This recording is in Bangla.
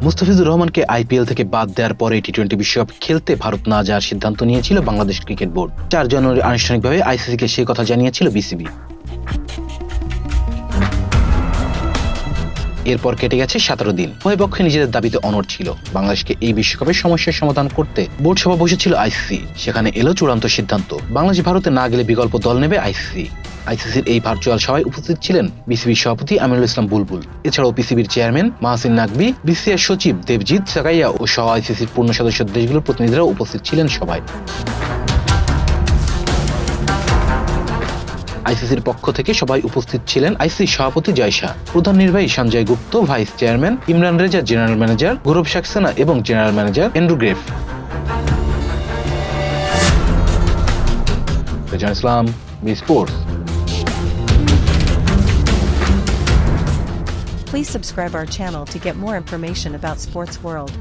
মুস্তাফিজুর রহমানকে আইপিএল থেকে বাদ দেওয়ার পরে টি-20 বিশ্বকাপ খেলতে ভারত না যাওয়ার সিদ্ধান্ত নিয়েছিল বাংলাদেশ ক্রিকেট বোর্ড। 4 জানুয়ারি আনুষ্ঠানিকভাবে আইসিসিকে সেই কথা জানিয়েছিল বিসিবি। এরপর কেটে গেছে 17 দিন। উভয় পক্ষে নিজেদের দাবিতে অনড় ছিল। বাংলাদেশকে এই বিশ্বকাপের সমস্যার সমাধান করতে বোর্ড সভা বসেছিল আইসিসি। সেখানে এলো চূড়ান্ত সিদ্ধান্ত, বাংলাদেশ ভারতে না গেলে বিকল্প দল নেবে আইসিসি। আইসিসির এই ভার্চুয়াল সভায় উপস্থিত ছিলেন বিসিবির সভাপতি আমিনুল ইসলাম বুলবুল, এছাড়াও পিসিবির চেয়ারম্যান মাহসিন নাকভি, বিসিসিআই সচিব দেবজিৎ সাকাইয়া ও সহ আইসিসির পূর্ণ সদস্য দেশগুলোর প্রতিনিধিরাও উপস্থিত ছিলেন সভায়। আইসিসির পক্ষ থেকে সবাই উপস্থিত ছিলেন আইসিসির সভাপতি জয় শাহ, প্রধান নির্বাহী Sanjay Gupta, vice chairman Imran Reza, general manager Gaurav Saxena এবং general manager Andrew Greff. Rezan Islam, B sports. Please subscribe our channel to get more information about sports world.